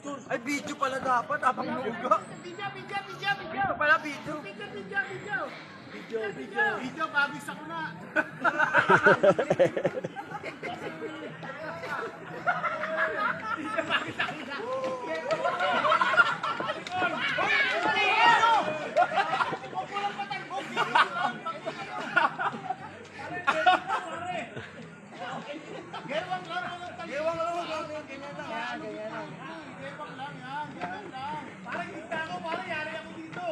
Ay, video pala dapat. Habang nuga. Video, video, video, video. Ito pala, video. Video, video, video. Video, pabis ako na. Gewang lang. Gewang lang. Ganyan lang. Ganyan lang. Gewang lang yan. Gewang lang. Parang kita ako, parang yari ako dito.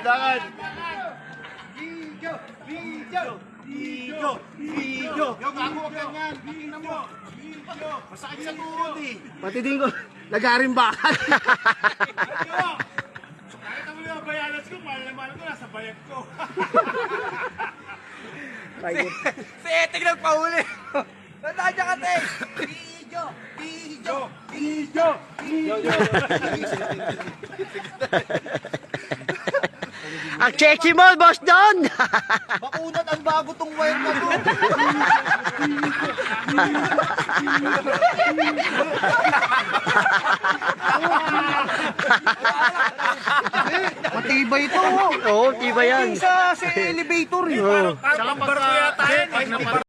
Dagan. Video, video, video, video. Yo, gago ka ganyan. Tingnan mo. Video. Masakit sa tuhod eh. Pati din ko, nagarimbakan. Yo. Nakita mo yung bayanas ko, mahal ko nasa bayag ko. Si Etik nagpahuli. Tandaan niya ka, Tek. Video. Video. Video, video. Ang checky mo, Boss Don. Makunat ang bago tong wire na to. Matibay ito. Oo, tiba yan. Sa elevator. Oo. Saka pag